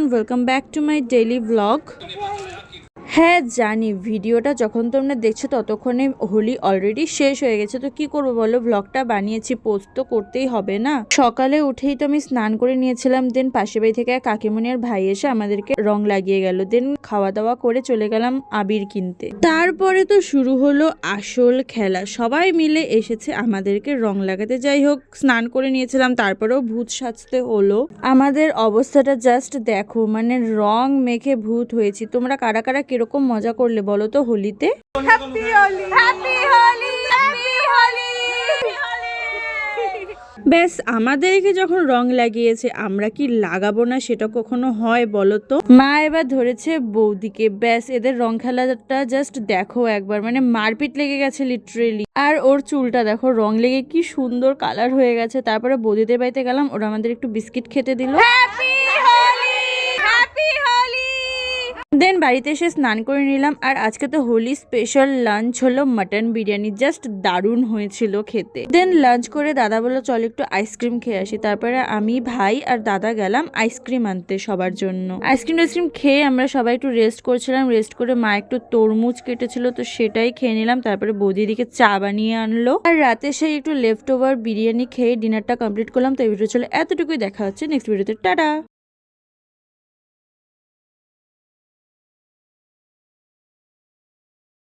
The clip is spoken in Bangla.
Everyone, welcome back to my daily blog. হ্যাঁ জানি, ভিডিওটা যখন তোমরা দেখছো ততক্ষণে হোলি অলরেডি শেষ হয়ে গেছে, তো কি করবো বলো, ব্লগটা বানিয়েছি, পোস্ট তো করতেই হবে না। সকালে উঠেই তো আমি স্নান করে নিয়েছিলাম, দেন পাশের বাড়ি থেকে কাকিমণি আর ভাই এসে আমাদেরকে রং লাগিয়ে গেল, দেন খাওয়া দাওয়া করে চলে গেলাম আবির কিনতে। তারপরে তো শুরু হলো আসল খেলা, সবাই মিলে এসেছে আমাদেরকে রং লাগাতে। যাই হোক, স্নান করে নিয়েছিলাম, তারপরেও ভূত সাজতে হলো। আমাদের অবস্থাটা জাস্ট দেখো, মানে রং মেখে ভূত হয়েছি। তোমরা কারা কারা কিরকম মজা করলে বলো তো হোলিতে? Happy Holi, happy Holi, happy Holi. ব্যাস, আমাদেরকে যখন রং লাগিয়েছে আমরা কি লাগাবো না, সেটা কখনো হয় বলো তো? মা এবার ধরেছে বৌদিকে, ব্যাস এদের রং খেলাটা জাস্ট দেখো একবার, মানে মারপিট লেগে গেছে লিটারেলি। আর ওর চুলটা দেখো, রং লেগে কি সুন্দর কালার হয়ে গেছে। তারপরে বৌদিদের বাড়িতে গেলাম, ওরা আমাদের একটু বিস্কিট খেতে দিল। দেন বাড়িতে এসে স্নান করে নিলাম। আর আজকে তো হোলি স্পেশাল লাঞ্চ হলো মাটন বিরিয়ানি, জাস্ট দারুণ হয়েছিল খেতে। দেন লাঞ্চ করে দাদা বললো চল একটু আইসক্রিম খেয়ে আসি। তারপরে আমি, ভাই আর দাদা গেলাম আইসক্রিম আনতে সবার জন্য। আইসক্রিম খেয়ে আমরা সবাই একটু রেস্ট করছিলাম। রেস্ট করে মা একটু তরমুজ কেটেছিল, তো সেটাই খেয়ে নিলাম। তারপরে বৌদি দিকে চা বানিয়ে আনলো। আর রাতে সেই একটু লেফট ওভার বিরিয়ানি খেয়ে ডিনারটা কমপ্লিট করলাম। তো এই ভিডিও চলে এতটুকুই, দেখা হচ্ছে নেক্সট ভিডিওতে, টাটা।